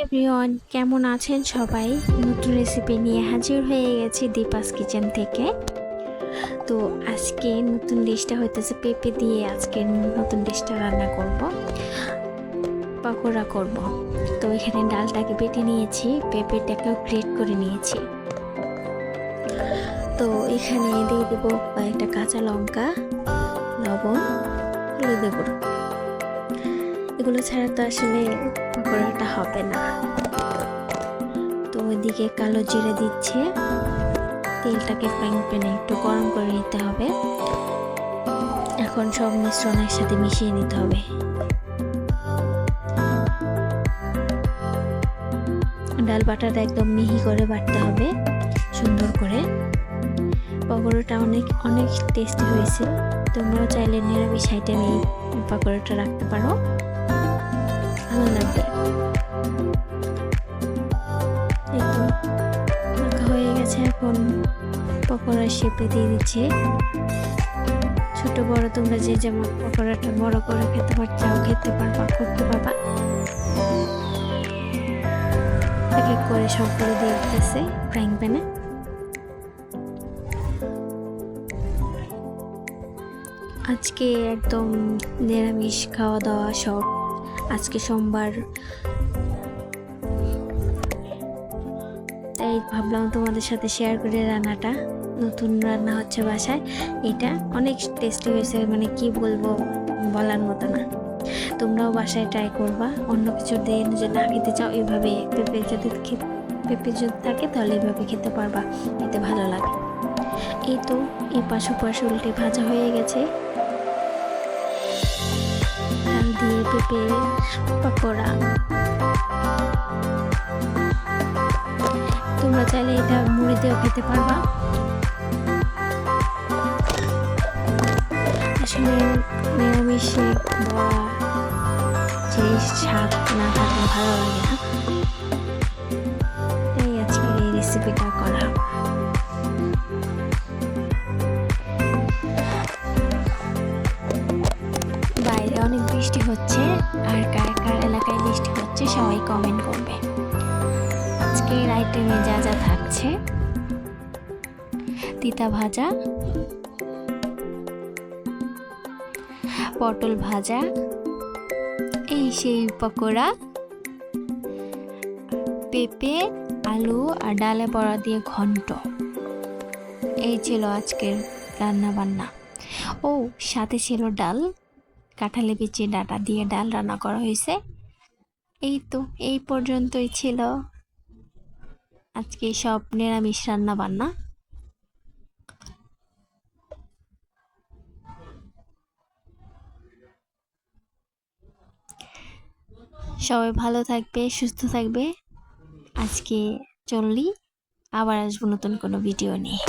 Everyone, কেমন আছেন সবাই? নতুন রেসিপি নিয়ে হাজির হয়ে গেছি দীপাস কিচেন থেকে। তো আজকে নতুন ডিশটা হইতেছে পেঁপে দিয়ে। আজকে নতুন ডিশটা রান্না করব, পকোড়া করব। তো এখানে ডালটাকে বেটে নিয়েছি, পেঁপেটাকেও গ্রেট করে নিয়েছি। তো এখানে দিয়ে দেবো কয়েকটা কাঁচা লঙ্কা, লবণ, হলুদের গুঁড়ো। এগুলো ছাড়া তো আসলে পকোড়াটা হবে না। তো ওইদিকে কালো জিরে দিচ্ছে। তেলটাকে ফ্রাইং প্যানে একটু গরম করে নিতে হবে। এখন সব মিশ্রণ একসাথে মিশিয়ে নিতে হবে। ডাল বাটাটা একদম মিহি করে বাটতে হবে, সুন্দর করে। পকোড়াটা অনেক অনেক টেস্টি হয়েছে। তোমরাও চাইলে নিরামিষ আইটেমে এই পকোড়াটা রাখতে পারো, ভালো লাগবে। মাখা হয়ে গেছে। এখন পকোড়া শেপে দিয়ে দিচ্ছে। ছোট বড় তোমরা যে যেমন পকোড়াটা বড় করে খেতে চাও খেতে পারবা, করতে পারবা। এক এক করে সবগুলো দিয়ে দিতেছে ফ্রাইং প্যানে। আজকে একদম নিরামিষ খাওয়া দাওয়া সব। আজকে সোমবার, তাই ভাবলাম তোমাদের সাথে শেয়ার করে রান্নাটা। নতুন রান্না হচ্ছে বাসায়, এটা অনেক টেস্টি হয়েছে, মানে কি বলবো, বলার মতো না। তোমরাও বাসায় ট্রাই করবা। অন্য কিছু দিয়ে যদি না খেতে চাও, এইভাবে পেঁপে যদি থাকে তাহলে এইভাবে খেতে পারবা, এতে ভালো লাগে। এই তো এই পাশ ওপাশ উল্টে ভাজা হয়ে গেছে। ডাল দিয়ে পেঁপে পকোড়া। তোমরা চাইলে এটা মুড়ি দিয়েও খেতে পারবা। আসলে নিরামিষে বড়া যে স্বাদ না থাকলে ভালো লাগে না, তাই আজকের এই রেসিপিটা করা। বাইরে অনেক বৃষ্টি হচ্ছে, আর কার কার এলাকায় বৃষ্টি হচ্ছে সবাই কমেন্ট করবে। আজকের আইটেমে যা যা থাকছে: তিতা ভাজা, পটল ভাজা, এই সেই পকোড়া, পেঁপে, আলু আর ডালে বড়া দিয়ে ঘন্ট। এই ছিল আজকের রান্না বান্না। ও সাথে ছিল ডাল, কাঁঠালি বিচি ডাঁটা দিয়ে ডাল রান্না করা হয়েছে। এই তো এই পর্যন্তই ছিল আজকে সব নিরামিষ রান্না বান্না। সবাই ভালো থাকবে, সুস্থ থাকবে। আজকে চললি, আবার আসবো নতুন কোনো ভিডিও নিয়ে।